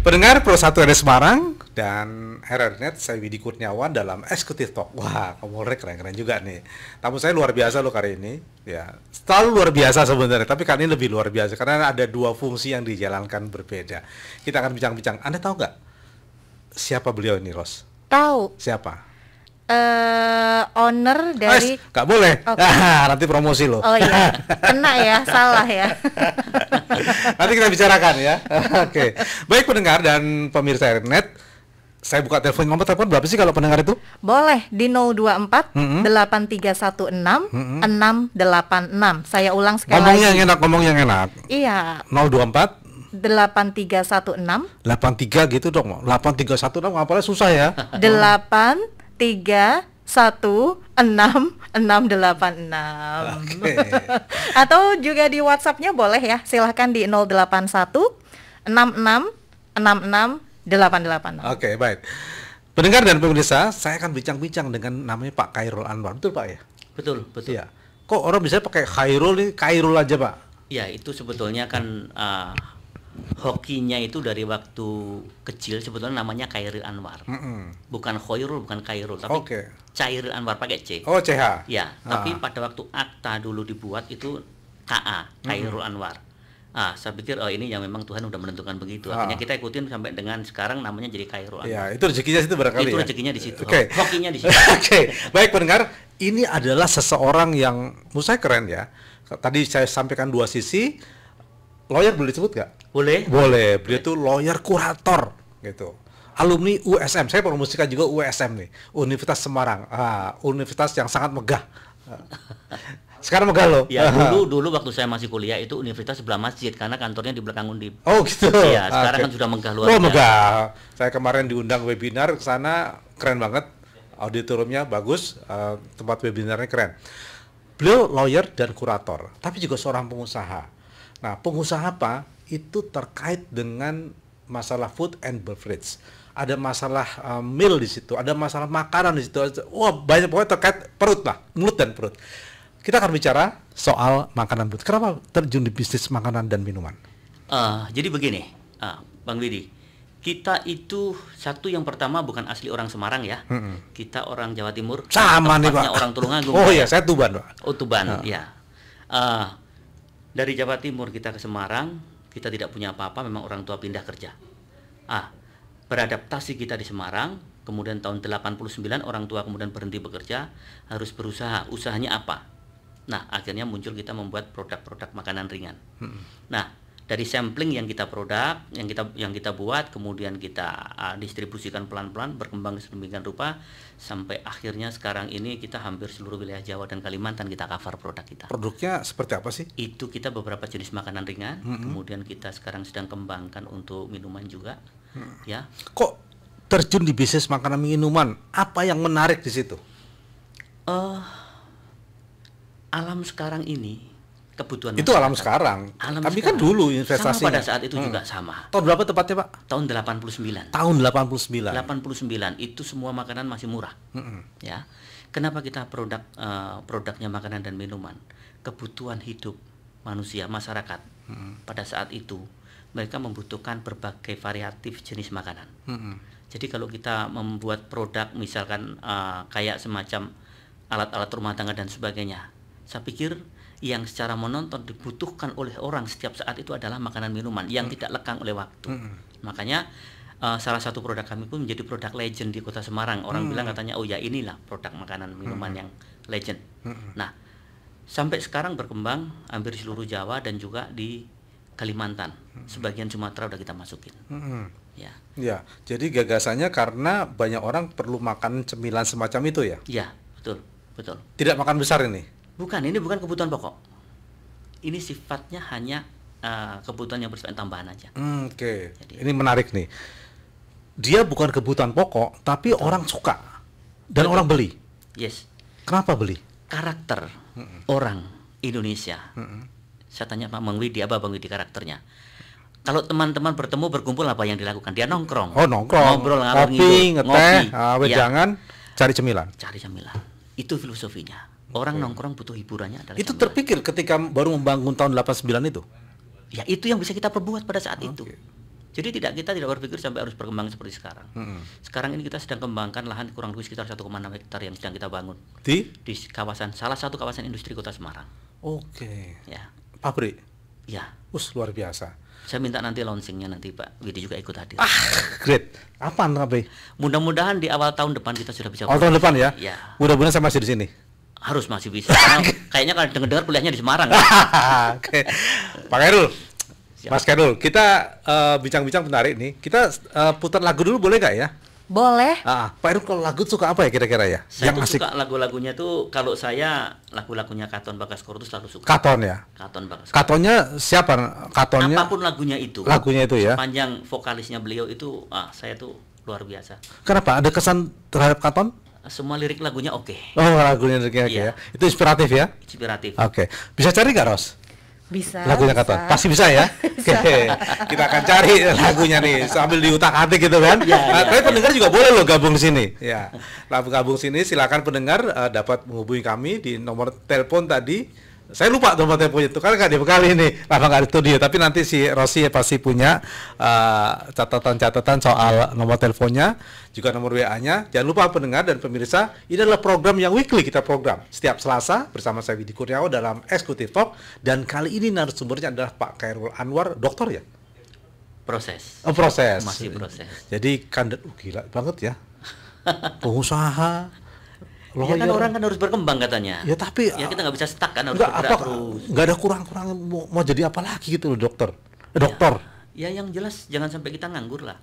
Pendengar Pro 1 RS Semarang dan RRNet, saya Widi Kurniawan dalam Executive Talk. Wah, ngomongnya keren-keren juga nih. Tamu saya luar biasa loh kali ini. Ya, selalu luar biasa sebenarnya, tapi kali ini lebih luar biasa karena ada dua fungsi yang dijalankan berbeda. Kita akan bincang-bincang. Anda tahu nggak siapa beliau ini, Ros? Tahu. Siapa? Owner dari... Nggak boleh. Okay. Nanti promosi loh. Oh iya, kena ya, salah ya. Nanti kita bicarakan ya. Oke. Baik pendengar dan pemirsa RRNet, saya buka nomor telepon berapa sih kalau pendengar itu? Boleh di 024 8316 686. Saya ulang sekali Ngomong lagi. yang enak, ngomong yang enak. Iya. 024 8316 83 gitu dong. 8316 ngapalnya susah ya. 8316 Oke. Atau juga di WhatsApp-nya boleh ya. Silahkan di 081 66 66 886. Oke, baik. Pendengar dan pemirsa, saya akan bincang-bincang dengan namanya Pak Khairul Anwar. Betul Pak ya? Betul, betul. Iya. Kok orang bisa pakai Khairul ini Khairul aja Pak? Ya, itu sebetulnya kan hokinya itu dari waktu kecil sebetulnya namanya Khairul Anwar. Bukan Khairul, bukan Khairul, tapi Khairul Anwar pakai C. Oh, CH. Ya, tapi pada waktu akta dulu dibuat itu KA, Khairul Anwar. Saya pikir ini yang memang Tuhan udah menentukan begitu. Akhirnya kita ikutin sampai dengan sekarang namanya jadi Khairul Anwar. Ya, itu rezekinya situ barangkali. Itu ya? rezekinya di situ. Oke. Hokinya di situ. Oke. Baik pendengar, ini adalah seseorang yang menurut saya keren ya. Tadi saya sampaikan dua sisi. Lawyer boleh disebut nggak? Boleh. Boleh. Beliau itu lawyer kurator gitu. Alumni USM. Saya promosikan juga USM nih. Universitas Semarang. Universitas yang sangat megah. Sekarang megah loh. Ya, dulu waktu saya masih kuliah itu universitas sebelah masjid karena kantornya di belakang Undip. Oh gitu. Iya, sekarang kan sudah megah luar biasa. Megah. Saya kemarin diundang webinar ke sana, keren banget. Auditoriumnya bagus, tempat webinarnya keren. Beliau lawyer dan kurator, tapi juga seorang pengusaha. Nah, pengusaha apa? Itu terkait dengan masalah food and beverage. Ada masalah meal di situ, ada masalah makanan di situ. Wah, banyak pokoknya terkait perut lah, mulut dan perut. Kita akan bicara soal makanan perut. Kenapa terjun di bisnis makanan dan minuman? Jadi begini, Bang Widi, kita itu satu yang pertama bukan asli orang Semarang ya. Kita orang Jawa Timur. Sama nih Pak. Orang Tulungagung. Oh iya, saya Tuban Pak. Oh Tuban, ya. Dari Jawa Timur kita ke Semarang, kita tidak punya apa-apa, memang orang tua pindah kerja. Beradaptasi kita di Semarang, kemudian tahun 89 orang tua kemudian berhenti bekerja, harus berusaha. Usahanya apa? Nah, akhirnya muncul kita membuat produk-produk makanan ringan. Nah, dari sampling yang kita yang kita buat, kemudian kita distribusikan pelan-pelan, berkembang sedemikian rupa sampai akhirnya sekarang ini kita hampir seluruh wilayah Jawa dan Kalimantan kita cover produk kita. Produknya seperti apa sih? Itu kita beberapa jenis makanan ringan, kemudian kita sekarang sedang kembangkan untuk minuman juga. Ya. Kok terjun di bisnis makanan minuman? Apa yang menarik di situ? Alam sekarang ini kebutuhan itu alam sekarang. Tapi kan dulu investasinya. Sama pada saat itu juga sama. Tahun berapa tepatnya Pak? Tahun 89. Tahun 89. 89 itu semua makanan masih murah. Ya. Kenapa kita produknya makanan dan minuman? Kebutuhan hidup manusia, masyarakat. Pada saat itu mereka membutuhkan berbagai variatif jenis makanan. Jadi kalau kita membuat produk misalkan kayak semacam alat-alat rumah tangga dan sebagainya, saya pikir yang secara menonton dibutuhkan oleh orang setiap saat itu adalah makanan minuman yang tidak lekang oleh waktu. Makanya salah satu produk kami pun menjadi produk legend di Kota Semarang. Orang bilang katanya, oh ya inilah produk makanan minuman yang legend. Nah, sampai sekarang berkembang hampir di seluruh Jawa dan juga di Kalimantan. Sebagian Sumatera udah kita masukin. Ya. Ya, jadi gagasannya karena banyak orang perlu makan cemilan semacam itu ya? Iya, betul, betul. Tidak makan besar ini? Bukan, ini bukan kebutuhan pokok. Ini sifatnya hanya kebutuhan yang bersifat tambahan aja. Oke. Ini menarik nih. Dia bukan kebutuhan pokok, tapi orang suka dan orang beli. Yes. Kenapa beli? Karakter orang Indonesia. Saya tanya Pak Bang Widi, apa Bang Widi karakternya? Kalau teman-teman bertemu berkumpul apa yang dilakukan? Dia nongkrong. Oh, nongkrong. Ngobrol, kopi, ngeteh, ya. Cari cemilan. Cari cemilan. Itu filosofinya. Orang nongkrong butuh hiburannya adalah itu camilan. terpikir ketika baru membangun tahun 89 itu? Ya itu yang bisa kita perbuat pada saat itu. Jadi kita tidak berpikir sampai harus berkembang seperti sekarang. Sekarang ini kita sedang kembangkan lahan kurang lebih sekitar 1,6 hektar yang sedang kita bangun Di? di salah satu kawasan industri Kota Semarang. Oke. Ya, Pabrik. ya. Luar biasa. Saya minta nanti launchingnya nanti Pak Widi juga ikut hadir. Great. Apaan Pak? Mudah-mudahan di awal tahun depan kita sudah bisa. Tahun depan ya? Ya. Mudah-mudahan saya masih di sini. Harus masih bisa. Karena kayaknya kalau dengar kuliahnya di Semarang. Oke. Pak Khairul. Mas Khairul, kita bincang-bincang menarik nih. Kita putar lagu dulu boleh nggak ya? Boleh. Pak Khairul kalau lagu suka apa ya kira-kira ya? Saya yang tuh asik. suka lagu-lagunya tuh, kalau saya lagu-lagunya Katon Bagaskoro itu selalu suka. Katon ya? Katon Bagaskoro. Katonnya siapa? Katonnya? Apapun lagunya itu. Lagunya itu ya? Sepanjang vokalisnya beliau itu, saya tuh luar biasa. Kenapa? Ada kesan terhadap Katon? Semua lirik lagunya oke. Oh, lagunya oke Iya. ya. Itu inspiratif ya? Inspiratif. Oke. Bisa cari nggak, Ros? Bisa. Lagunya bisa. Katon. Pasti bisa ya? Oke. Kita akan cari lagunya nih sambil diutak-atik gitu kan. Tapi pendengar juga boleh loh gabung di sini. Ya. Gabung sini silakan pendengar dapat menghubungi kami di nomor telepon tadi. Saya lupa nomor teleponnya itu kan nggak dibekali nih, nggak di studio. Tapi nanti si Rosi pasti punya catatan-catatan soal nomor teleponnya, juga nomor WA-nya. Jangan lupa pendengar dan pemirsa, ini adalah program yang weekly kita program setiap Selasa bersama saya Widi Kurniawan dalam Executive Talk. Dan kali ini narasumbernya adalah Pak Khairul Anwar, dokter ya? Proses. Oh, proses. Masih proses. Jadi gila banget ya, pengusaha. Ya kan orang kan harus berkembang katanya. Ya tapi ya kita nggak bisa stuck kan, harus nggak bergerak terus. Nggak ada kurang-kurang mau jadi apa lagi gitu loh dokter. Dokter. Ya yang jelas jangan sampai kita nganggur lah.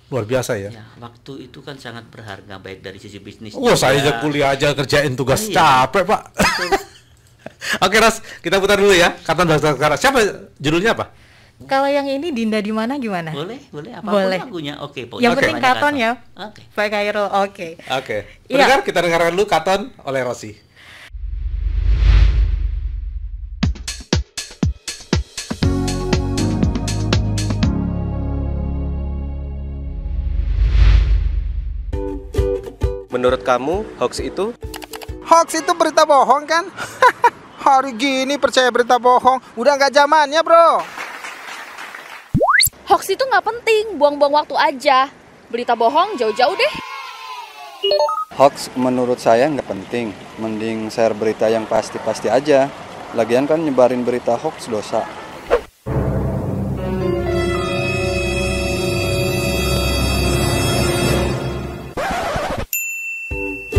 Luar biasa ya. Ya, waktu itu kan sangat berharga baik dari sisi bisnis. Oh, saya aja kuliah aja kerjain tugas capek, Pak. Oke, Ras, kita putar dulu ya. Katon Bagaskoro. Siapa judulnya apa? Kalau yang ini Dinda di mana gimana? Boleh, apapun Boleh. lagunya. Oke, Yang penting namanya Katon ya. Oke. Pak Khairul, oke. Oke. Iya. Pendengar, kita dengarkan dulu Katon oleh Rosi. Menurut kamu, hoax itu? Hoax itu berita bohong kan? Hari gini percaya berita bohong, udah nggak zamannya bro. Hoax itu nggak penting, buang-buang waktu aja. Berita bohong jauh-jauh deh. Hoax menurut saya nggak penting, mending share berita yang pasti-pasti aja. Lagian kan nyebarin berita hoax dosa.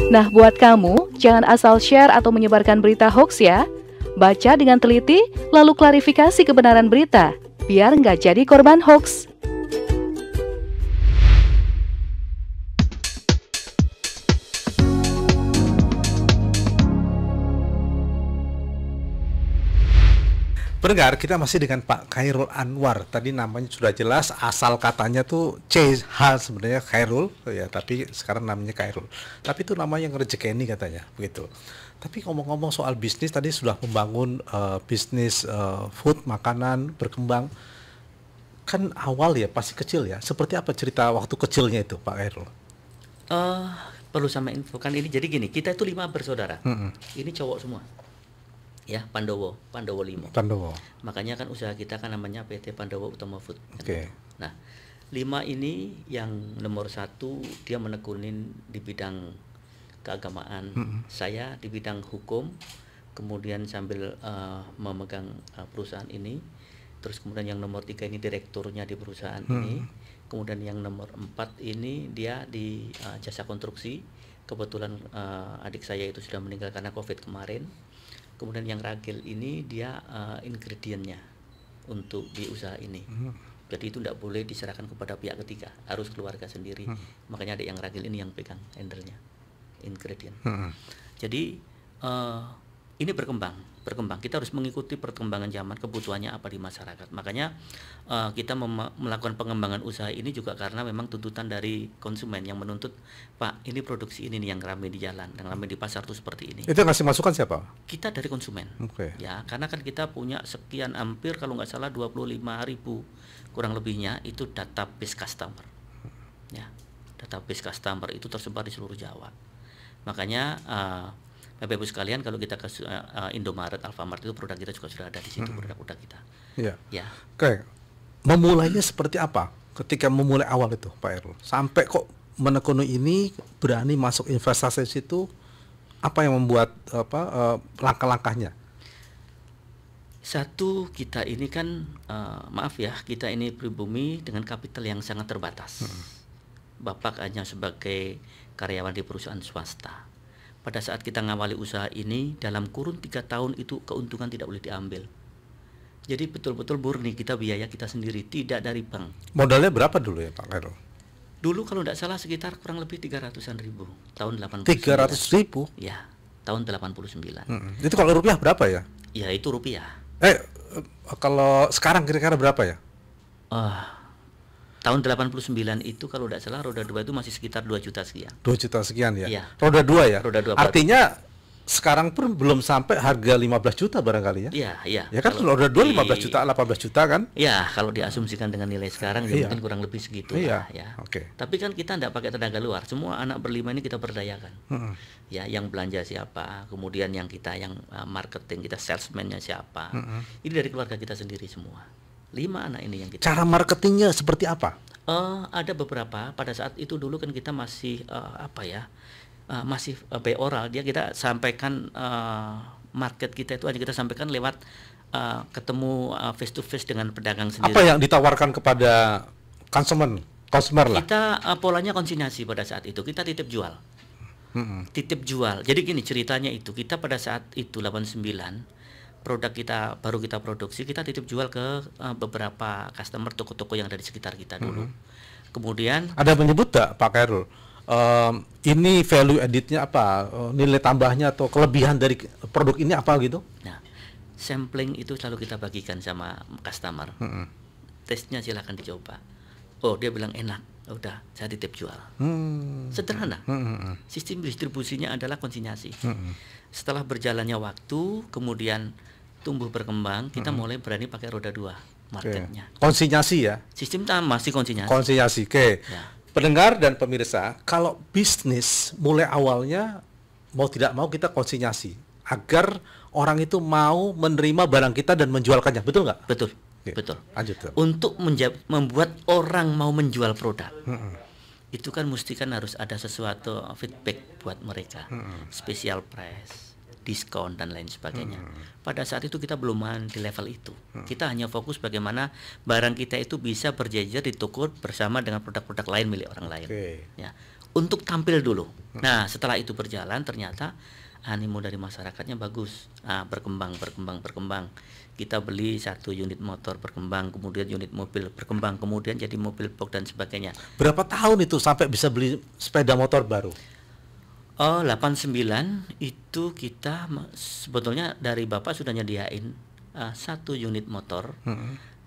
Nah, buat kamu, jangan asal share atau menyebarkan berita hoax ya. Baca dengan teliti, lalu klarifikasi kebenaran berita, biar nggak jadi korban hoax. Pendengar, kita masih dengan Pak Khairul Anwar. Tadi namanya sudah jelas, asal katanya tuh CH sebenarnya Khairul ya, tapi sekarang namanya Khairul. Tapi itu namanya yang rezekeni katanya, begitu. Tapi ngomong-ngomong soal bisnis, tadi sudah membangun bisnis food, makanan, berkembang. Kan awal ya, pasti kecil ya. Seperti apa cerita waktu kecilnya itu, Pak Khairul? Perlu sama infokan ini. Jadi gini, kita itu 5 bersaudara. Ini cowok semua. Ya, Pandowo 5. Pandowo. Makanya kan usaha kita kan namanya PT Pandowo Utama Food. Oke. Nah, 5 ini yang nomor 1 dia menekunin di bidang keagamaan. Saya di bidang hukum, kemudian sambil memegang perusahaan ini. Terus kemudian yang nomor 3 ini direkturnya di perusahaan ini. Kemudian yang nomor 4 ini dia di jasa konstruksi. Kebetulan adik saya itu sudah meninggal karena COVID kemarin. Kemudian yang ragil ini dia ingredientnya untuk di usaha ini. Jadi itu tidak boleh diserahkan kepada pihak ketiga, harus keluarga sendiri. Makanya ada yang ragil ini yang pegang handle-nya, ingredient. Jadi ini berkembang. Kita harus mengikuti perkembangan zaman, kebutuhannya apa di masyarakat. Makanya kita melakukan pengembangan usaha ini juga karena memang tuntutan dari konsumen yang menuntut, Pak, ini produksi ini nih yang ramai di jalan, yang ramai di pasar tuh seperti ini. Itu yang ngasih masukan siapa? Kita dari konsumen. Oke. Ya, karena kan kita punya sekian, hampir kalau nggak salah 25.000 kurang lebihnya itu database customer. Ya, database customer itu tersebar di seluruh Jawa. Makanya Bapak Ibu sekalian, kalau kita ke Indomaret, Alfamart itu produk kita juga sudah ada di situ, produk-produk kita. Iya. Ya. Oke. Memulainya seperti apa? ketika memulai awal itu Pak Erul, sampai kok menekuni ini berani masuk investasi situ, apa yang membuat langkah-langkahnya? Satu, kita ini kan maaf ya, kita ini pribumi dengan kapital yang sangat terbatas. Bapak hanya sebagai karyawan di perusahaan swasta. Pada saat kita ngawali usaha ini, dalam kurun 3 tahun itu keuntungan tidak boleh diambil. Jadi betul-betul murni kita biaya kita sendiri, tidak dari bank. Modalnya berapa dulu ya Pak Erul? Dulu kalau tidak salah sekitar kurang lebih 300-an ribu tahun 89. 300.000? Ya, tahun 89. Itu kalau rupiah berapa ya? Ya itu rupiah. Kalau sekarang kira-kira berapa ya? Tahun 89 itu kalau tidak salah roda 2 itu masih sekitar 2 juta sekian. 2 juta sekian ya? Iya. Roda 2 ya? Roda 2. Artinya sekarang pun belum sampai harga 15 juta barangkali ya? Iya, iya. Ya kan roda 2 15 juta, 18 juta kan? Ya, kalau diasumsikan dengan nilai sekarang ya mungkin kurang lebih segitu lah ya. Oke. Tapi kan kita tidak pakai tenaga luar. Semua anak berlima ini kita berdayakan. Ya, yang belanja siapa, kemudian yang kita yang marketing, kita salesman-nya siapa. Ini dari keluarga kita sendiri semua. 5 anak ini yang kita. Cara marketingnya seperti apa? Ada beberapa. Pada saat itu dulu kan kita masih masih by oral. Dia kita sampaikan market kita itu hanya kita sampaikan lewat ketemu face to face dengan pedagang sendiri. Apa yang ditawarkan kepada consumer lah? Kita polanya konsinyasi pada saat itu. Kita titip jual. Titip jual. Jadi gini ceritanya itu, kita pada saat itu 89 produk kita baru kita produksi, kita titip jual ke beberapa customer toko-toko yang ada di sekitar kita dulu. Kemudian ada menyebut tak Pak Khairul, ini value editnya apa, nilai tambahnya atau kelebihan dari produk ini apa gitu? Nah, sampling itu selalu kita bagikan sama customer. Tesnya silahkan dicoba. Oh, dia bilang enak. Udah, saya titip jual. Sederhana. Sistem distribusinya adalah konsinyasi. Setelah berjalannya waktu, kemudian tumbuh berkembang, kita mulai berani pakai roda 2 marketnya. Konsinyasi ya? Sistem masih konsinyasi. Konsinyasi, oke. Ya. Pendengar dan pemirsa, kalau bisnis mulai awalnya mau tidak mau kita konsinyasi agar orang itu mau menerima barang kita dan menjualkannya, betul nggak? Betul. Oke. Betul. Lanjut. Untuk membuat orang mau menjual produk, itu kan mesti kan harus ada sesuatu feedback buat mereka, special price, diskon dan lain sebagainya. Pada saat itu kita belum di level itu. Kita hanya fokus bagaimana barang kita itu bisa berjejer di toko bersama dengan produk-produk lain milik orang lain. Ya, untuk tampil dulu. Nah, setelah itu berjalan ternyata animo dari masyarakatnya bagus. Berkembang. Kita beli 1 unit motor berkembang, kemudian unit mobil berkembang, kemudian jadi mobil box dan sebagainya. Berapa tahun itu sampai bisa beli sepeda motor baru? 89 itu kita sebetulnya dari Bapak sudah nyediain 1 unit motor.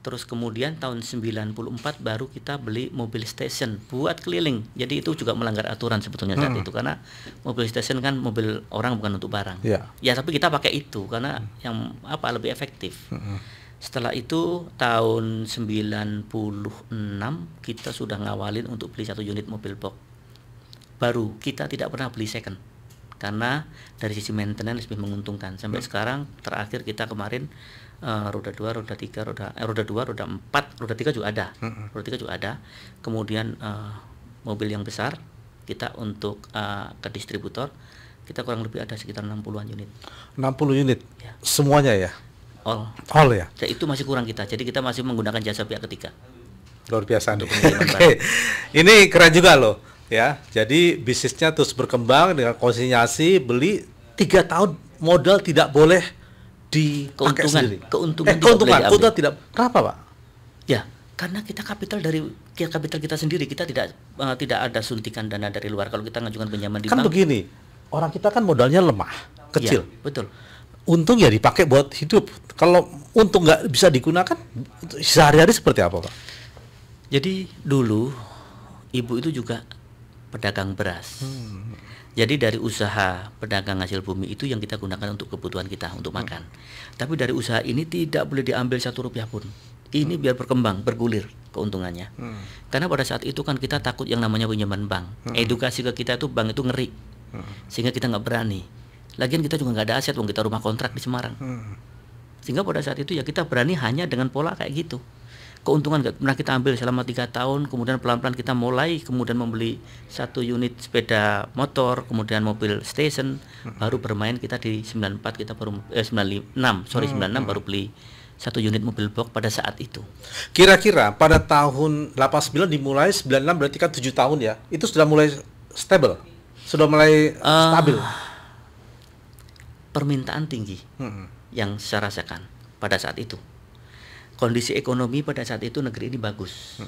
Terus kemudian tahun 94 baru kita beli mobil station buat keliling. Jadi itu juga melanggar aturan sebetulnya saat itu, karena mobil station kan mobil orang bukan untuk barang. Ya tapi kita pakai itu karena yang lebih efektif. Setelah itu tahun 96 kita sudah ngawalin untuk beli 1 unit mobil box baru. Kita tidak pernah beli second karena dari sisi maintenance lebih menguntungkan. Sampai sekarang terakhir kita kemarin roda 2, roda 3, roda 2, roda 4, roda 3 juga ada. Roda 3 juga ada. Kemudian mobil yang besar kita untuk ke distributor kita kurang lebih ada sekitar 60-an unit. 60 unit. Ya. Semuanya ya? All ya. Jadi itu masih kurang kita. Jadi kita masih menggunakan jasa pihak ketiga. Luar biasa nih. Oke. Ini keren juga loh, ya. Jadi bisnisnya terus berkembang dengan konsinyasi, beli 3 tahun modal tidak boleh dipakai sendiri. Keuntungan tidak. Kenapa, Pak? Ya, karena kita kapital kita sendiri, kita tidak ada suntikan dana dari luar. Kalau kita ngajukan pinjaman di bank. Kan begini, orang kita kan modalnya lemah, kecil. Ya, betul. Untung ya dipakai buat hidup. Kalau untung nggak bisa digunakan, sehari-hari seperti apa, Pak? Jadi dulu ibu itu juga pedagang beras. Jadi dari usaha pedagang hasil bumi itu yang kita gunakan untuk kebutuhan kita, untuk makan. Tapi dari usaha ini tidak boleh diambil 1 rupiah pun. Ini biar berkembang, bergulir keuntungannya. Karena pada saat itu kan kita takut yang namanya pinjaman bank. Edukasi ke kita itu bank itu ngeri. Sehingga kita nggak berani. Lagian kita juga nggak ada aset, kita rumah kontrak di Semarang. Sehingga pada saat itu ya kita berani hanya dengan pola kayak gitu. keuntungan nggak pernah kita ambil selama 3 tahun, kemudian pelan-pelan kita mulai kemudian membeli 1 unit sepeda motor, kemudian mobil station, baru bermain kita di 94 kita baru 96 baru beli 1 unit mobil box pada saat itu. Kira-kira pada tahun 89 dimulai, 96 berarti kan 7 tahun ya. Itu sudah mulai stable. Sudah mulai stabil. Permintaan tinggi yang saya rasakan pada saat itu. Kondisi ekonomi pada saat itu negeri ini bagus.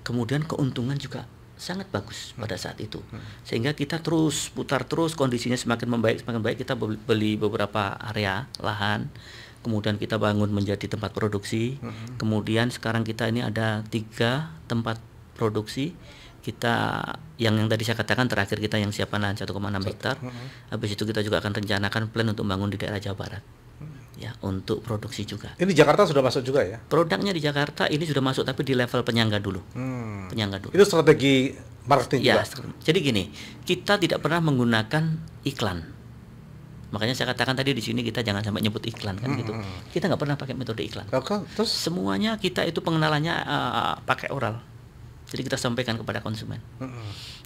Kemudian keuntungan juga sangat bagus pada saat itu. Sehingga kita terus putar terus, kondisinya semakin membaik, kita beli beberapa area lahan. Kemudian kita bangun menjadi tempat produksi. Kemudian sekarang kita ini ada 3 tempat produksi. Kita yang tadi saya katakan terakhir kita yang siapkan lahan 1,6 hektar. Habis itu kita juga akan rencanakan plan untuk bangun di daerah Jawa Barat. Ya, untuk produksi juga. Ini Jakarta sudah masuk juga ya? Produknya di Jakarta ini sudah masuk tapi di level penyangga dulu. Penyangga dulu. Itu strategi marketing ya, juga. Jadi gini, kita tidak pernah menggunakan iklan. Makanya saya katakan tadi di sini kita jangan sampai nyebut iklan kan gitu. Kita nggak pernah pakai metode iklan. Terus semuanya kita itu pengenalannya pakai oral. Jadi kita sampaikan kepada konsumen.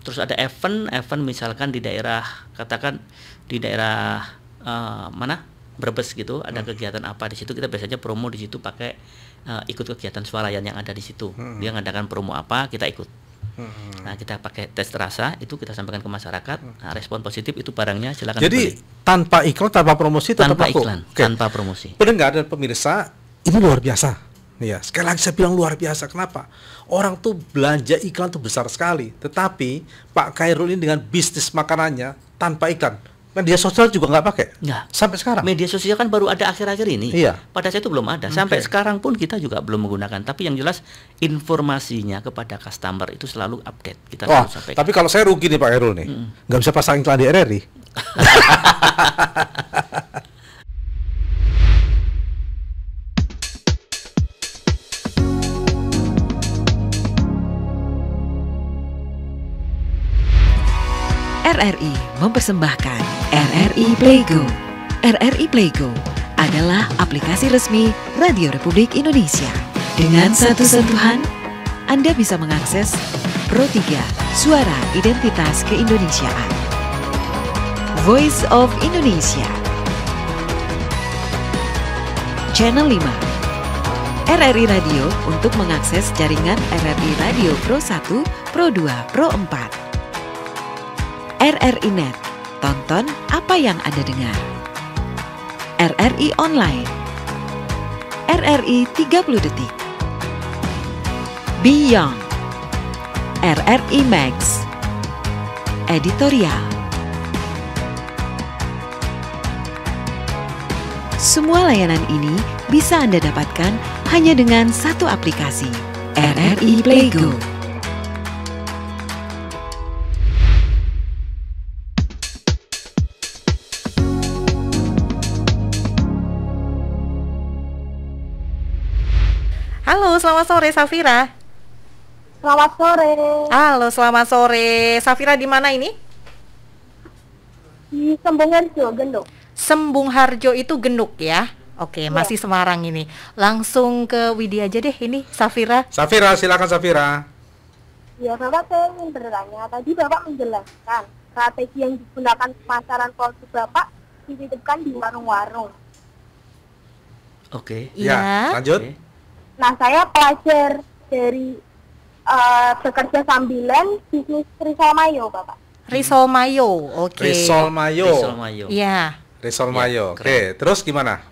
Terus ada event misalkan di daerah, katakan di daerah mana Brebes gitu, ada kegiatan apa di situ, kita biasanya promo di situ pakai ikut kegiatan swalayan yang ada di situ. Dia ngadakan promo apa, kita ikut. Nah, kita pakai tes rasa itu kita sampaikan ke masyarakat. Nah, respon positif itu barangnya silakan. Jadi beli. Tanpa iklan, tanpa promosi, tanpa iklan, tanpa promosi. Pendengar dan pemirsa, ini luar biasa. Ya, sekali lagi saya bilang luar biasa. Kenapa? Orang tuh belanja iklan tuh besar sekali. Tetapi Pak Khairul ini dengan bisnis makanannya tanpa iklan. Media sosial juga nggak pakai? Nggak. Sampai sekarang? Media sosial kan baru ada akhir-akhir ini. Iya. Pada saat itu belum ada. Sampai sekarang pun kita juga belum menggunakan. Tapi yang jelas informasinya kepada customer itu selalu update. Kita selalu sampaikan. Tapi kalau saya rugi nih Pak Khairul nih. Nggak bisa pasang iklan di RRI. RRI mempersembahkan RRI Playgo. RRI Playgo adalah aplikasi resmi Radio Republik Indonesia. Dengan satu sentuhan, Anda bisa mengakses Pro 3 Suara Identitas Keindonesiaan, Voice of Indonesia, Channel 5, RRI Radio untuk mengakses jaringan RRI Radio Pro 1, Pro 2, Pro 4. RRI Net, tonton apa yang Anda dengar. RRI Online, RRI 30 Detik, Beyond, RRI Max, Editorial. Semua layanan ini bisa Anda dapatkan hanya dengan satu aplikasi, RRI Playgo. Halo, selamat sore Safira. Selamat sore. Halo, selamat sore. Safira di mana ini? Di Sembung Harjo, Genduk. Sembung Harjo itu Genduk ya? Oke, masih Semarang ini. Langsung ke Widi aja deh ini, Safira. Safira, silakan Safira. Ya, Bapak, saya ingin bertanya. Tadi Bapak menjelaskan strategi yang digunakan pemasaran produk Bapak dititipkan di warung-warung. Oke. Ya, lanjut. Oke. Nah, saya pelajar dari bekerja sambilan bisnis risol mayo, Bapak. Risol mayo, oke. Risol mayo. Risol mayo. Iya. Risol mayo. Oke, terus gimana?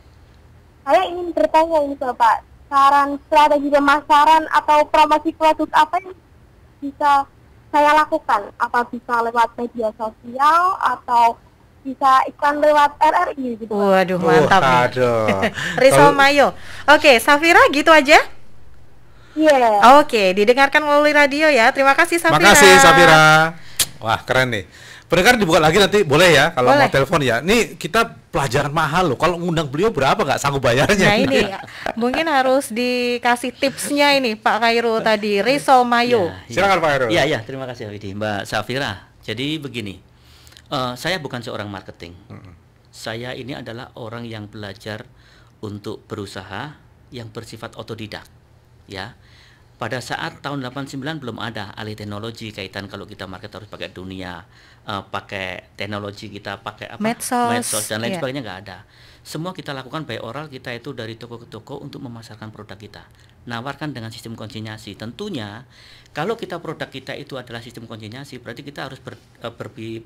Saya ingin bertanya ini, Bapak. Saran strategi pemasaran atau promosi produk apa yang bisa saya lakukan? Apa bisa lewat media sosial atau bisa iklan lewat RRI gitu? Waduh, mantap nih. Aduh. Risol mayo. Oke, Safira gitu aja? Iya. Oke, didengarkan melalui radio ya. Terima kasih Safira. Makasih Safira. Wah, keren nih. Pendengar dibuka lagi nanti boleh ya kalau Boleh. mau telepon ya. Nih kita pelajaran mahal loh. Kalau ngundang beliau berapa nggak sanggup bayarnya? Nah ini mungkin harus dikasih tipsnya ini Pak Khairul tadi, risol mayo. Silakan Pak Khairul. Iya, terima kasih Widi. Mbak Safira. Jadi begini. Saya bukan seorang marketing. Saya ini adalah orang yang belajar untuk berusaha yang bersifat otodidak. ya. Pada saat tahun 89 belum ada alih teknologi kaitan kalau kita market harus pakai dunia, pakai teknologi, kita pakai apa? Medsos dan lain iya. sebagainya, nggak ada. Semua kita lakukan by oral, kita itu dari toko ke toko untuk memasarkan produk kita. Nawarkan dengan sistem konsinyasi. Tentunya kalau kita produk kita itu adalah sistem konsinyasi, berarti kita harus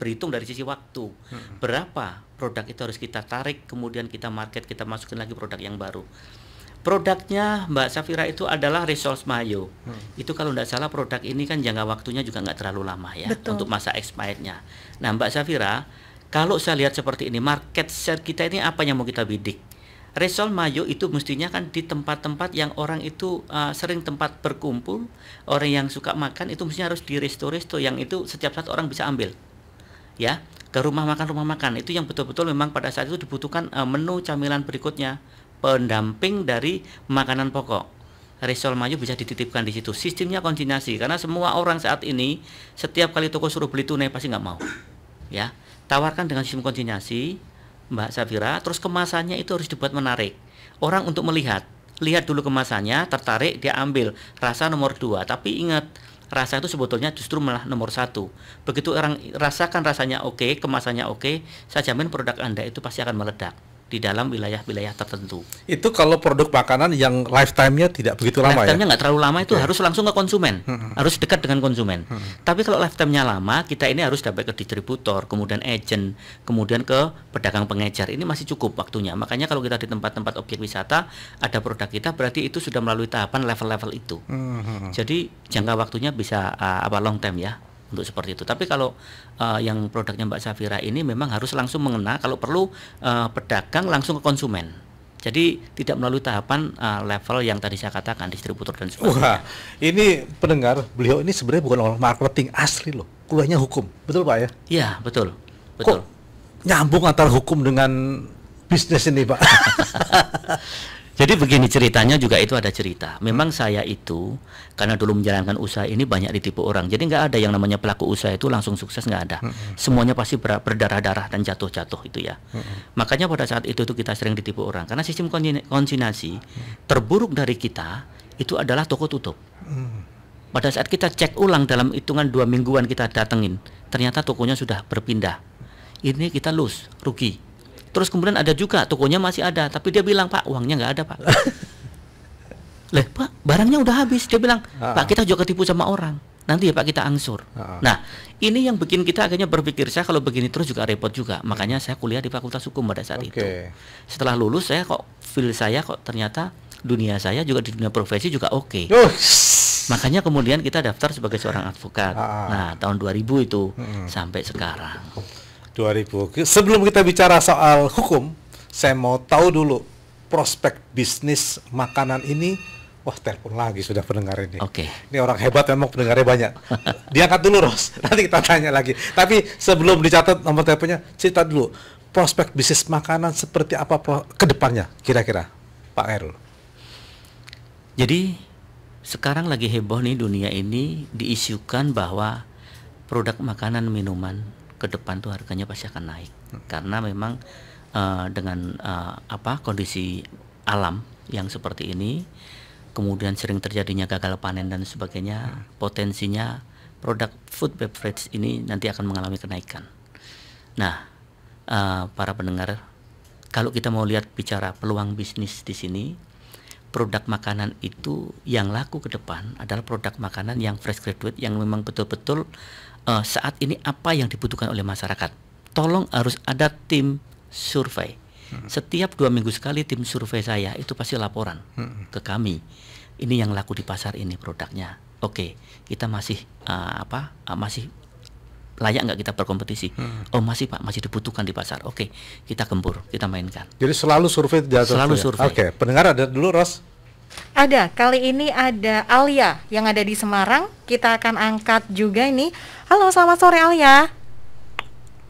berhitung dari sisi waktu. Berapa produk itu harus kita tarik, kemudian kita market, kita masukin lagi produk yang baru. Produknya Mbak Safira itu adalah Resource Mayo. Itu kalau tidak salah produk ini kan jangka waktunya juga nggak terlalu lama ya. Betul. Untuk masa expirednya. Nah Mbak Safira, kalau saya lihat seperti ini, market share kita ini apa yang mau kita bidik? Resource Mayo itu mestinya kan di tempat-tempat yang orang itu sering tempat berkumpul, orang yang suka makan itu mestinya harus di resto-resto yang itu setiap saat orang bisa ambil. Ya, ke rumah makan itu yang betul-betul memang pada saat itu dibutuhkan menu camilan berikutnya, pendamping dari makanan pokok. Resource Mayo bisa dititipkan di situ. Sistemnya konsinyasi karena semua orang saat ini setiap kali toko suruh beli tunai pasti nggak mau. Ya, tawarkan dengan sistem konsinyasi Mbak Safira, terus kemasannya itu harus dibuat menarik. Orang untuk melihat, lihat dulu kemasannya, tertarik dia ambil. Rasa nomor 2, tapi ingat rasa itu sebetulnya justru malah nomor 1. Begitu orang rasakan rasanya oke, kemasannya oke, saya jamin produk Anda itu pasti akan meledak di dalam wilayah-wilayah tertentu. Itu kalau produk makanan yang lifetime-nya tidak begitu lama ya? Lifetime-nya nggak terlalu lama, itu harus langsung ke konsumen, harus dekat dengan konsumen. Tapi kalau lifetime-nya lama, kita ini harus dapat ke distributor, kemudian agent, kemudian ke pedagang pengecer. Ini masih cukup waktunya. Makanya kalau kita di tempat-tempat objek wisata ada produk kita, berarti itu sudah melalui tahapan level-level itu. Jadi jangka waktunya bisa long term ya. Untuk seperti itu. Tapi kalau yang produknya Mbak Safira ini memang harus langsung mengena, kalau perlu pedagang langsung ke konsumen. Jadi tidak melalui tahapan level yang tadi saya katakan distributor dan sebagainya. Wah, ini pendengar, beliau ini sebenarnya bukan orang marketing asli loh. Kuliahnya hukum. Betul Pak ya? Iya, betul. Betul. Kok nyambung antara hukum dengan bisnis ini Pak? Jadi begini ceritanya juga itu ada cerita. Memang saya itu karena dulu menjalankan usaha ini banyak ditipu orang. Jadi nggak ada yang namanya pelaku usaha itu langsung sukses, nggak ada. Semuanya pasti berdarah-darah dan jatuh-jatuh itu ya. Makanya pada saat itu kita sering ditipu orang. Karena sistem konsinyasi terburuk dari kita itu adalah toko tutup. Pada saat kita cek ulang dalam hitungan 2 mingguan kita datengin, ternyata tokonya sudah berpindah. Ini kita lose, rugi. Terus kemudian ada juga tokonya masih ada, tapi dia bilang Pak uangnya nggak ada Pak. Leh Pak barangnya udah habis. Dia bilang Pak kita juga ketipu sama orang. Nanti ya Pak kita angsur. Nah ini yang bikin kita akhirnya berpikir saya kalau begini terus juga repot juga. Makanya saya kuliah di Fakultas Hukum pada saat itu. Setelah lulus saya kok feel saya kok ternyata dunia saya juga di dunia profesi juga oke. Makanya kemudian kita daftar sebagai seorang advokat. Nah tahun 2000 itu sampai sekarang. 2000. Sebelum kita bicara soal hukum, saya mau tahu dulu prospek bisnis makanan ini. Wah, telepon lagi sudah pendengar ini. Oke. Ini orang hebat memang, pendengarnya banyak. Diangkat dulu Ros, nanti kita tanya lagi. Tapi sebelum dicatat nomor teleponnya, cerita dulu prospek bisnis makanan seperti apa ke depannya kira-kira, Pak Khairul. Jadi sekarang lagi heboh nih dunia ini, diisukan bahwa produk makanan minuman ke depan tuh harganya pasti akan naik karena memang dengan kondisi alam yang seperti ini, kemudian sering terjadinya gagal panen dan sebagainya, potensinya produk food beverage ini nanti akan mengalami kenaikan. Nah, para pendengar, kalau kita mau lihat bicara peluang bisnis di sini, produk makanan itu yang laku ke depan adalah produk makanan yang fresh graduate yang memang betul-betul saat ini apa yang dibutuhkan oleh masyarakat. Tolong harus ada tim survei. Setiap 2 minggu sekali tim survei saya itu pasti laporan ke kami. Ini yang laku di pasar ini produknya. Oke, kita masih masih layak nggak kita berkompetisi? Oh masih Pak, masih dibutuhkan di pasar. Oke, kita gempur, kita mainkan. Jadi selalu survei di atas. Selalu survei. Oke, pendengar ada dulu Ros. Ada, kali ini ada Alia yang ada di Semarang. Kita akan angkat juga ini. Halo, selamat sore Alia.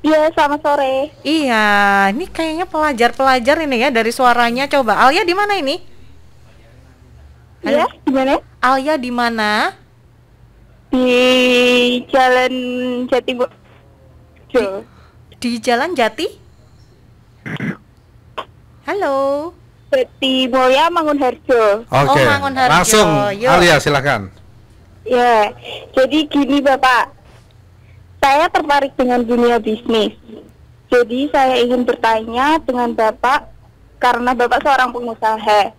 Iya, selamat sore. Iya, ini kayaknya pelajar-pelajar ini ya dari suaranya. Coba Alia di mana ini? Iya, di mana? Alia di mana? Di Jalan Jati. Di Jalan Jati? Halo. Betty Mulya Mangunharjo. Oke, Mangunharjo, langsung yuk. Alia silakan. Ya, jadi gini Bapak, saya tertarik dengan dunia bisnis. Jadi saya ingin bertanya dengan Bapak, karena Bapak seorang pengusaha.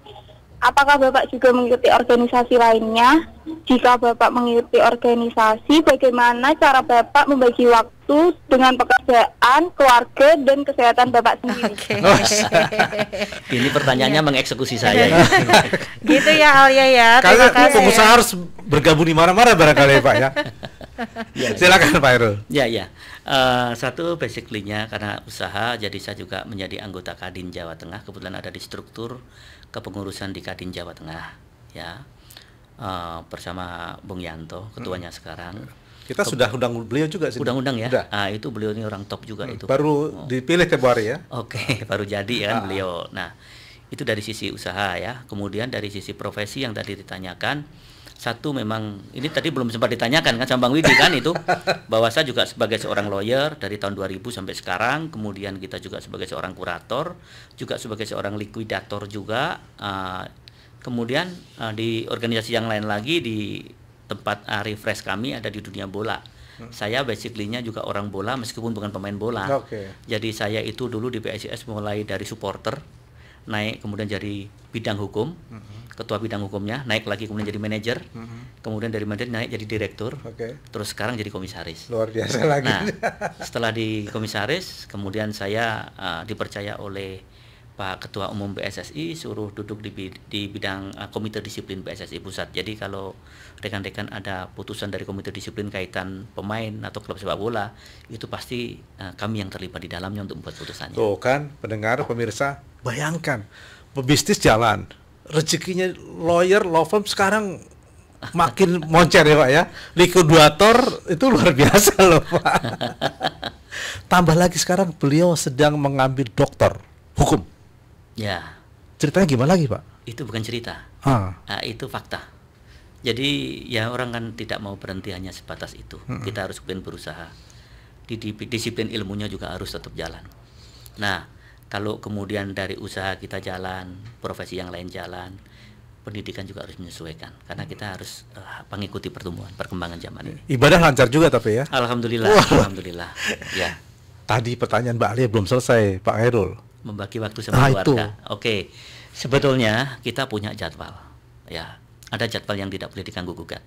Apakah Bapak juga mengikuti organisasi lainnya? Jika Bapak mengikuti organisasi, bagaimana cara Bapak membagi waktu dengan pekerjaan, keluarga, dan kesehatan Bapak sendiri? Ini pertanyaannya mengeksekusi saya. Gitu ya Alia ya. Kalian Terima kasih. pengusaha harus bergabung di mana-mana barangkali Pak ya. Silakan Pak Hairul. Ya. Satu basically-nya karena usaha, jadi saya juga menjadi anggota Kadin Jawa Tengah. Kebetulan ada di struktur kepengurusan di Kadin Jawa Tengah, ya, bersama Bung Yanto, ketuanya sekarang. Kita sudah undang beliau juga sih. Undang-undang ya. Sudah. Itu beliau ini orang top juga itu. Baru dipilih Februari ya. Oke, baru jadi kan beliau. Nah, itu dari sisi usaha ya. Kemudian dari sisi profesi yang tadi ditanyakan, satu memang ini tadi belum sempat ditanyakan kan sama Bang Widi kan itu, bahwa saya juga sebagai seorang lawyer dari tahun 2000 sampai sekarang, kemudian kita juga sebagai seorang kurator, juga sebagai seorang likuidator juga, kemudian di organisasi yang lain lagi di tempat refresh kami ada di dunia bola. Saya basically-nya juga orang bola meskipun bukan pemain bola. Jadi saya itu dulu di PSIS mulai dari supporter, naik kemudian jadi bidang hukum, ketua bidang hukumnya, naik lagi kemudian jadi manajer, kemudian dari manajer naik jadi direktur, terus sekarang jadi komisaris. Luar biasa lagi. Nah, setelah di komisaris, kemudian saya dipercaya oleh Pak Ketua Umum PSSI suruh duduk di bidang Komite Disiplin PSSI Pusat. Jadi kalau rekan-rekan ada putusan dari Komite Disiplin kaitan pemain atau klub sepak bola, itu pasti kami yang terlibat di dalamnya untuk membuat putusannya. Tuh kan, pendengar, pemirsa, bayangkan, pebisnis jalan, rezekinya lawyer, law firm sekarang makin moncer ya Pak ya. Likuidator itu luar biasa loh Pak. Tambah lagi sekarang beliau sedang mengambil doktor hukum. Ya. Ceritanya gimana lagi Pak? Itu bukan cerita. Itu fakta. Jadi ya orang kan tidak mau berhenti hanya sebatas itu. Kita harus kemudian berusaha. Disiplin ilmunya juga harus tetap jalan. Nah, kalau kemudian dari usaha kita jalan, profesi yang lain jalan, pendidikan juga harus menyesuaikan. Karena kita harus mengikuti perkembangan zaman ini. Ibadah lancar juga tapi ya? Alhamdulillah, alhamdulillah. Ya. Tadi pertanyaan Mbak Alia belum selesai, Pak Hairul. Membagi waktu sama keluarga. Oke. Sebetulnya kita punya jadwal. Ya, ada jadwal yang tidak boleh diganggu gugat.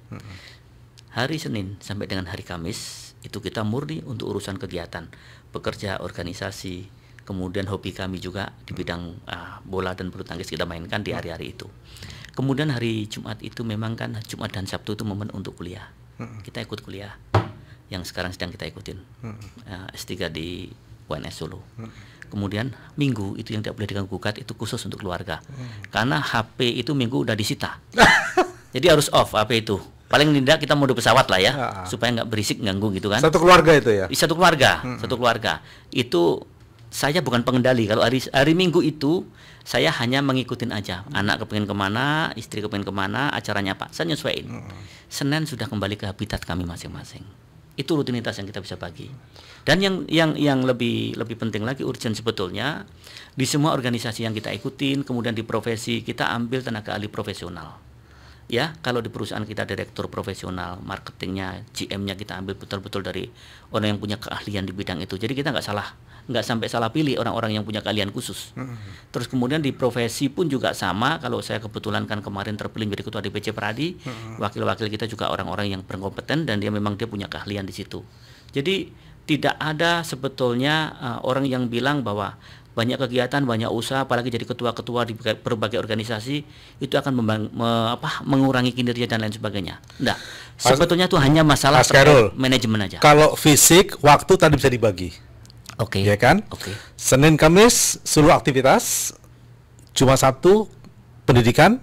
Hari Senin sampai dengan hari Kamis itu kita murni untuk urusan kegiatan, bekerja, organisasi, kemudian hobi kami juga di bidang bola dan bulu tangkis kita mainkan di hari-hari itu. Kemudian hari Jumat itu memang kan Jumat dan Sabtu itu momen untuk kuliah. Kita ikut kuliah yang sekarang sedang kita ikutin, S3 di UNS Solo. Kemudian Minggu itu yang tidak boleh diganggu gugat, itu khusus untuk keluarga. Karena HP itu Minggu udah disita. Jadi harus off HP itu. Paling tidak kita mode pesawat lah ya, supaya nggak berisik ganggu gitu kan. Satu keluarga itu ya? Satu keluarga, satu keluarga. Itu saya bukan pengendali. Kalau hari Minggu itu saya hanya mengikutin aja. Anak kepengen kemana, istri kepengen kemana, acaranya apa, saya nyesuaiin. Senin sudah kembali ke habitat kami masing-masing. Itu rutinitas yang kita bisa bagi. Dan yang lebih penting lagi, urgent sebetulnya, di semua organisasi yang kita ikutin, kemudian di profesi kita ambil tenaga ahli profesional. Ya, kalau di perusahaan kita direktur profesional, marketingnya, GM-nya kita ambil betul-betul dari orang yang punya keahlian di bidang itu. Jadi kita nggak sampai salah pilih orang-orang yang punya keahlian khusus. Terus kemudian di profesi pun juga sama. Kalau saya kebetulan kan kemarin terpilih menjadi ketua DPC Pradi, wakil-wakil kita juga orang-orang yang berkompeten dan dia punya keahlian di situ. Jadi tidak ada sebetulnya orang yang bilang bahwa banyak kegiatan, banyak usaha, apalagi jadi ketua-ketua di berbagai organisasi itu akan mengurangi kinerja dan lain sebagainya. Enggak. Sebetulnya itu hanya masalah manajemen aja. Kalau fisik, waktu tadi bisa dibagi. Oke. Ya kan? Oke. Senin Kamis seluruh aktivitas, cuma Sabtu pendidikan,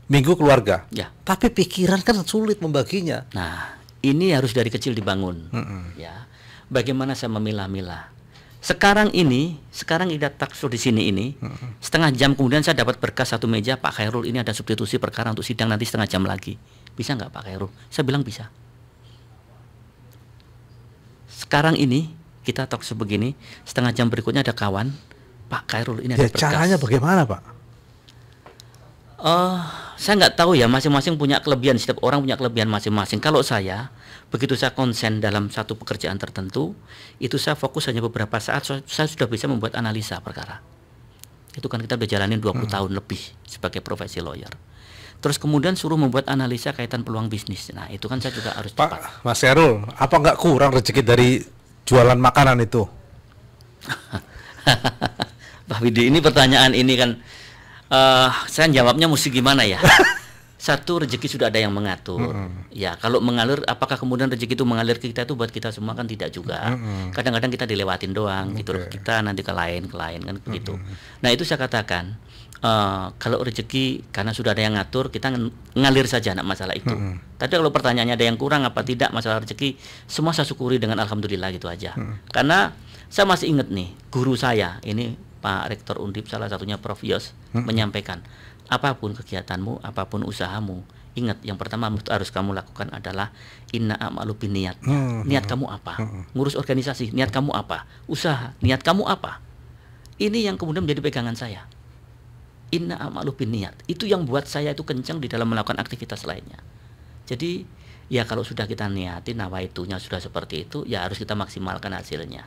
Minggu keluarga. Ya. Tapi pikiran kan sulit membaginya. Nah, ini harus dari kecil dibangun. Ya. Bagaimana saya memilah-milah. Sekarang kita taksur di sini ini, setengah jam kemudian saya dapat berkas satu meja, Pak Khairul ini ada substitusi perkara untuk sidang nanti setengah jam lagi. Bisa nggak Pak Khairul? Saya bilang bisa. Sekarang ini kita taksur begini, setengah jam berikutnya ada kawan, Pak Khairul ini ada berkas. Caranya bagaimana Pak? Saya nggak tahu ya, masing-masing punya kelebihan, setiap orang punya kelebihan masing-masing. Kalau saya, begitu saya konsen dalam satu pekerjaan tertentu, itu saya fokus hanya beberapa saat, saya sudah bisa membuat analisa perkara. Itu kan kita udah jalanin 20 tahun lebih sebagai profesi lawyer. Terus kemudian suruh membuat analisa kaitan peluang bisnis. Nah, itu kan saya juga harus cepat. Pak Mas Herul, apa nggak kurang rezeki dari jualan makanan itu? Pak Widi, ini pertanyaan ini kan saya jawabnya mesti gimana ya? Satu, rezeki sudah ada yang mengatur. Ya, kalau mengalir, apakah kemudian rezeki itu mengalir ke kita itu buat kita semua kan tidak juga. Kadang-kadang kita dilewatin doang, gitu loh. Kita nanti ke lain kan begitu. Nah, itu saya katakan, kalau rezeki karena sudah ada yang ngatur, kita ngalir saja, nak masalah itu. Tapi kalau pertanyaannya ada yang kurang apa tidak masalah rezeki, semua saya syukuri dengan alhamdulillah gitu aja. Karena saya masih ingat nih, guru saya ini Pak Rektor Undip, salah satunya Prof. Yos, menyampaikan, apapun kegiatanmu, apapun usahamu, ingat yang pertama harus kamu lakukan adalah inna a'malu binniyat. Niat kamu apa? Ngurus organisasi, niat kamu apa? Usaha, niat kamu apa? Ini yang kemudian menjadi pegangan saya. Inna a'malu binniyat. Itu yang buat saya itu kencang di dalam melakukan aktivitas lainnya. Jadi ya kalau sudah kita niatin nawaitunya sudah seperti itu, ya harus kita maksimalkan hasilnya.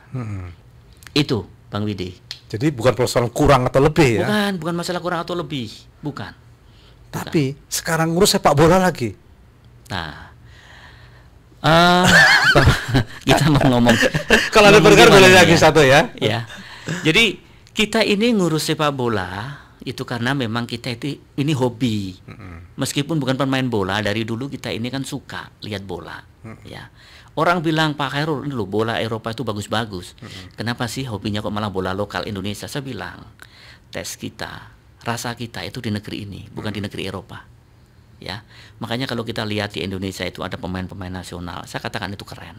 Itu Bang Widi. Jadi bukan persoalan kurang atau lebih ya? Bukan masalah kurang atau lebih, bukan. Tapi sekarang ngurus sepak bola lagi. Nah, kita mau ngomong. Kalau ada berkar boleh lagi satu ya. Ya. Jadi kita ini ngurus sepak bola itu karena memang kita ini hobi. Meskipun bukan pemain bola, dari dulu kita ini kan suka lihat bola. Ya. Orang bilang, Pak Khairul, ini loh bola Eropa itu bagus-bagus. Kenapa sih hobinya kok malah bola lokal Indonesia? Saya bilang, tes kita, rasa kita itu di negeri ini, bukan di negeri Eropa. Ya, makanya kalau kita lihat di Indonesia itu ada pemain-pemain nasional, saya katakan itu keren.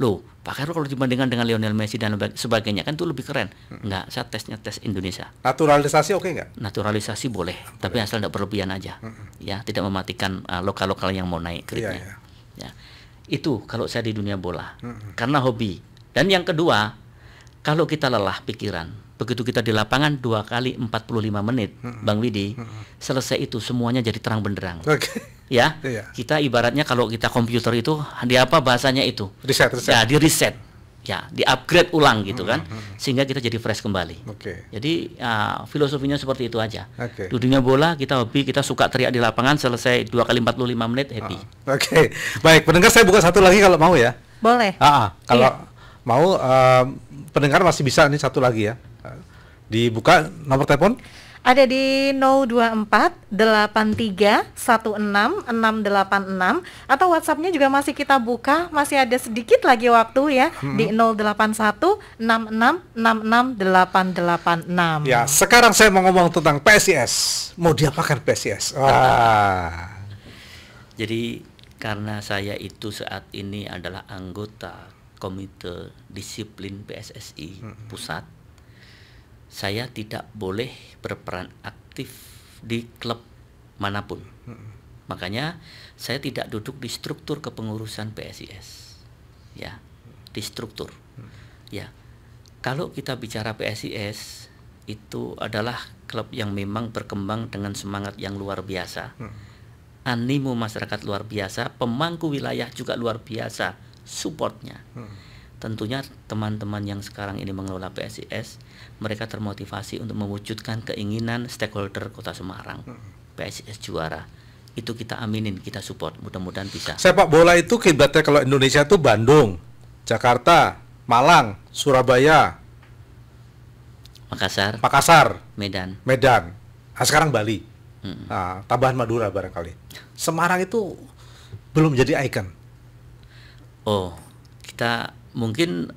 Loh, Pak Khairul kalau dibandingkan dengan Lionel Messi dan sebagainya kan itu lebih keren. Enggak, saya tesnya tes Indonesia. Naturalisasi oke nggak? Naturalisasi boleh, tapi asal tidak berlebihan aja. Ya, tidak mematikan lokal-lokal yang mau naik grade-nya. Ya. Itu kalau saya di dunia bola, karena hobi. Dan yang kedua, kalau kita lelah pikiran, begitu kita di lapangan 2 kali 45 menit, Bang Widi, selesai itu semuanya jadi terang benderang. Ya, kita ibaratnya kalau kita komputer itu, di apa bahasanya itu? Reset. Ya, di reset. Ya, di upgrade ulang gitu kan, sehingga kita jadi fresh kembali. Jadi filosofinya seperti itu aja. Di dunia bola kita hobi, kita suka teriak di lapangan, selesai 2 kali 45 menit happy. Baik, pendengar saya buka satu lagi kalau mau ya. Boleh. Kalau mau pendengar masih bisa nih satu lagi ya. Dibuka nomor telepon. Ada di 02483166686 atau WhatsApp-nya juga masih kita buka, masih ada sedikit lagi waktu ya, di 08166668886. Ya, sekarang saya mau ngomong tentang PSIS. Mau diapakan PSIS? Jadi karena saya itu saat ini adalah anggota Komite Disiplin PSSI Pusat, saya tidak boleh berperan aktif di klub manapun. Makanya saya tidak duduk di struktur kepengurusan PSIS. Ya, di struktur. Ya. Kalau kita bicara PSIS, itu adalah klub yang memang berkembang dengan semangat yang luar biasa. Animo masyarakat luar biasa, pemangku wilayah juga luar biasa supportnya. Tentunya teman-teman yang sekarang ini mengelola PSIS, mereka termotivasi untuk mewujudkan keinginan stakeholder Kota Semarang. PSIS juara. Itu kita aminin, kita support, mudah-mudahan bisa. Sepak bola itu kiblatnya kalau Indonesia itu Bandung, Jakarta, Malang, Surabaya, Makassar, Medan. Nah, sekarang Bali. Tambahan Madura barangkali. Semarang itu belum jadi ikon. Oh, kita mungkin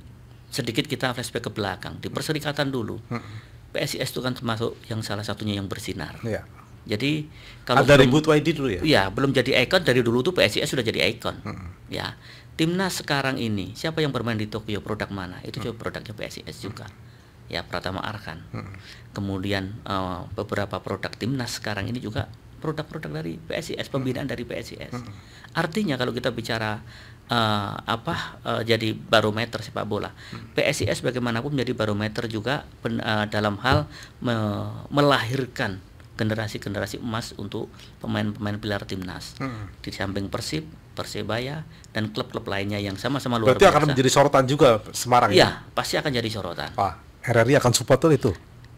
sedikit kita flashback ke belakang. Di Perserikatan dulu, PSIS itu kan termasuk yang salah satunya yang bersinar. Jadi kalau ada ribut YD dulu ya? Iya, belum jadi ikon, dari dulu tuh PSIS sudah jadi ikon. Ya, timnas sekarang ini siapa yang bermain di Tokyo, produk mana? Itu juga produknya PSIS juga. Ya, Pratama Arkan. Kemudian beberapa produk timnas sekarang ini juga produk-produk dari PSIS, pembinaan dari PSIS. Artinya kalau kita bicara jadi barometer sepak bola, PSIS bagaimanapun menjadi barometer juga dalam hal melahirkan generasi-generasi emas untuk pemain-pemain pilar timnas. Di samping Persib, Persebaya, dan klub-klub lainnya yang sama-sama luar Berarti biasa. akan menjadi sorotan juga Semarang ya? Iya, pasti akan jadi sorotan. RRI akan support itu?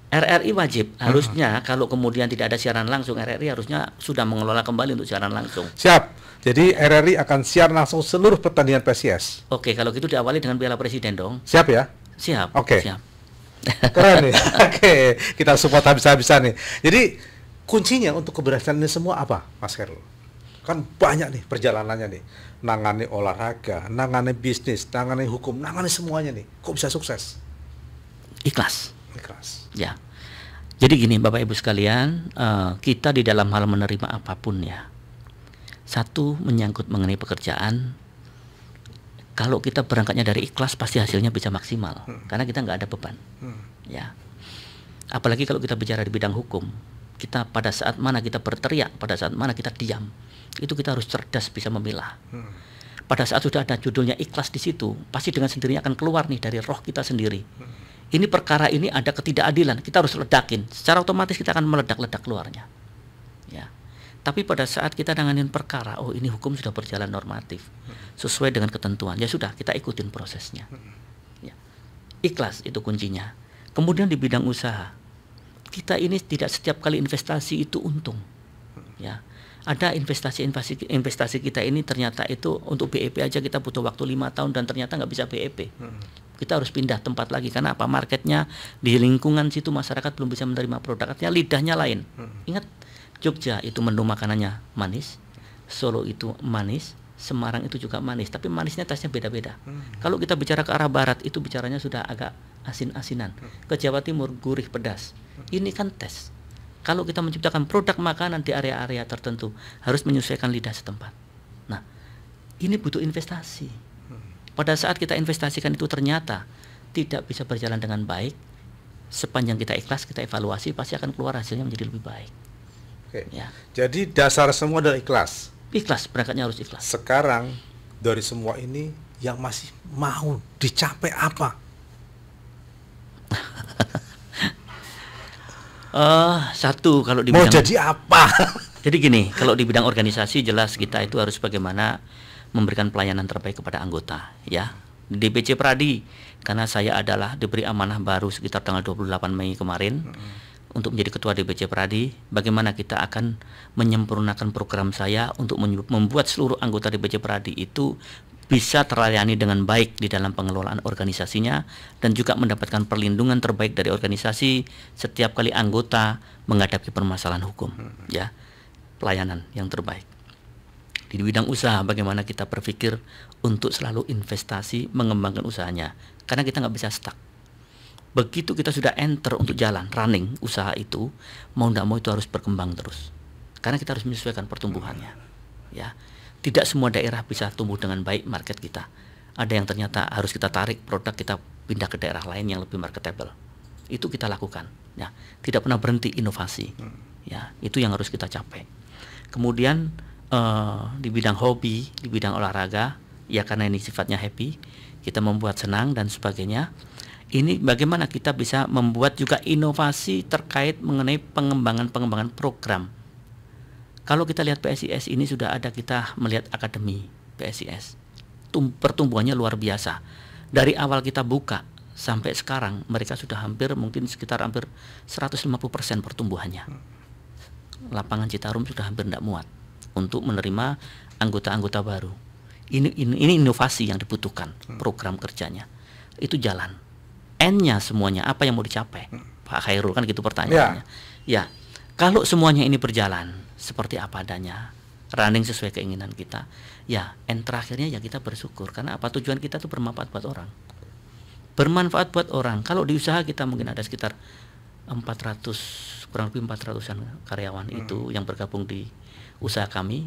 RRI wajib, harusnya kalau kemudian tidak ada siaran langsung, RRI harusnya sudah mengelola kembali untuk siaran langsung. Siap. Jadi RRI akan siar langsung seluruh pertandingan PSIS. Oke, kalau gitu diawali dengan Piala Presiden dong. Siap ya? Siap. Oke. Siap. Keren nih. Oke, kita support habis-habisan nih. Jadi kuncinya untuk keberhasilan ini semua apa, Mas Khairul? Kan banyak nih perjalanannya nih. Nangani olahraga, nangani bisnis, nangani hukum, nangani semuanya nih. Kok bisa sukses? Ikhlas. Ikhlas. Ya. Jadi gini Bapak Ibu sekalian, kita di dalam hal menerima apapun ya. Satu, menyangkut mengenai pekerjaan. Kalau kita berangkatnya dari ikhlas, pasti hasilnya bisa maksimal, karena kita nggak ada beban. Ya. Apalagi kalau kita bicara di bidang hukum, kita pada saat mana kita berteriak, pada saat mana kita diam, itu kita harus cerdas bisa memilah. Pada saat sudah ada judulnya ikhlas di situ, pasti dengan sendirinya akan keluar nih dari roh kita sendiri. Ini perkara ini ada ketidakadilan, kita harus ledakin. Secara otomatis kita akan meledak-ledak keluarnya. Ya. Tapi pada saat kita nanganin perkara, oh ini hukum sudah berjalan normatif, sesuai dengan ketentuan, ya sudah kita ikutin prosesnya. Ya. Ikhlas itu kuncinya. Kemudian di bidang usaha, kita ini tidak setiap kali investasi itu untung. Ya. Ada investasi kita ini ternyata itu untuk BEP aja kita butuh waktu 5 tahun dan ternyata nggak bisa BEP. Kita harus pindah tempat lagi, karena apa? Marketnya di lingkungan situ masyarakat belum bisa menerima produk, artinya lidahnya lain. Ingat, Jogja itu menu makanannya manis, Solo itu manis, Semarang itu juga manis, tapi manisnya tasnya beda-beda. Kalau kita bicara ke arah barat, itu bicaranya sudah agak asin-asinan. Ke Jawa Timur gurih pedas. Ini kan tes. Kalau kita menciptakan produk makanan di area-area tertentu, harus menyesuaikan lidah setempat. Nah, ini butuh investasi. Pada saat kita investasikan itu ternyata tidak bisa berjalan dengan baik, sepanjang kita ikhlas, kita evaluasi, pasti akan keluar hasilnya menjadi lebih baik. Oke. Ya. Jadi dasar semua adalah ikhlas. Ikhlas, berangkatnya harus ikhlas. Sekarang dari semua ini yang masih mau dicapai apa? Satu, kalau di mau bidang, jadi apa? Jadi gini, kalau di bidang organisasi jelas kita itu harus bagaimana memberikan pelayanan terbaik kepada anggota, ya. Di DPC Pradi, karena saya adalah diberi amanah baru sekitar tanggal 28 Mei kemarin untuk menjadi ketua DPC Pradi, bagaimana kita akan menyempurnakan program saya untuk membuat seluruh anggota DPC Pradi itu bisa terlayani dengan baik di dalam pengelolaan organisasinya dan juga mendapatkan perlindungan terbaik dari organisasi setiap kali anggota menghadapi permasalahan hukum, ya. Pelayanan yang terbaik. Di bidang usaha, bagaimana kita berpikir untuk selalu investasi mengembangkan usahanya, karena kita nggak bisa stuck. Begitu kita sudah enter untuk jalan running usaha itu, mau tidak mau itu harus berkembang terus, karena kita harus menyesuaikan pertumbuhannya, ya. Tidak semua daerah bisa tumbuh dengan baik market kita. Ada yang ternyata harus kita tarik produk, kita pindah ke daerah lain yang lebih marketable. Itu kita lakukan, ya. Tidak pernah berhenti inovasi, ya. Itu yang harus kita capai. Kemudian di bidang hobi, di bidang olahraga, ya karena ini sifatnya happy, kita membuat senang dan sebagainya. Ini bagaimana kita bisa membuat juga inovasi terkait mengenai pengembangan program. Kalau kita lihat PSIS ini sudah ada, kita melihat akademi PSIS. Pertumbuhannya luar biasa. Dari awal kita buka sampai sekarang mereka sudah mungkin sekitar hampir 150% pertumbuhannya. Lapangan Citarum sudah hampir tidak muat untuk menerima anggota-anggota baru. Ini inovasi yang dibutuhkan, program kerjanya. Itu jalan. N-nya semuanya apa yang mau dicapai? Pak Khairul, kan gitu pertanyaannya. Ya, kalau semuanya ini berjalan seperti apa adanya, running sesuai keinginan kita, ya N terakhirnya ya kita bersyukur, karena apa, tujuan kita tuh bermanfaat buat orang. Bermanfaat buat orang. Kalau di usaha kita mungkin ada sekitar 400, kurang lebih 400-an karyawan itu yang bergabung di usaha kami.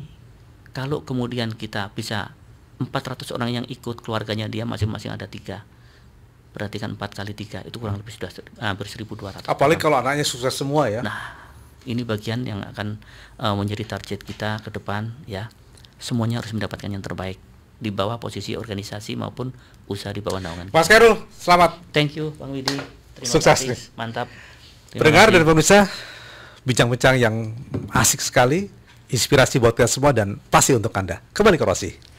Kalau kemudian kita bisa 400 orang yang ikut, keluarganya dia masing-masing ada 3, berarti kan 4 kali 3 itu kurang lebih sudah hampir 1.200. Apalagi kalau anaknya sukses semua, ya. Nah, ini bagian yang akan menjadi target kita ke depan, ya. Semuanya harus mendapatkan yang terbaik di bawah posisi organisasi maupun usaha di bawah naungan. Mas Khairul, selamat. Thank you Bang Widi. Terima Sukses kasih. nih. Mantap. Pendengar dan pemirsa, bincang-bincang yang asik sekali, inspirasi buat kita semua dan pasti untuk Anda. Kembali ke Rosi.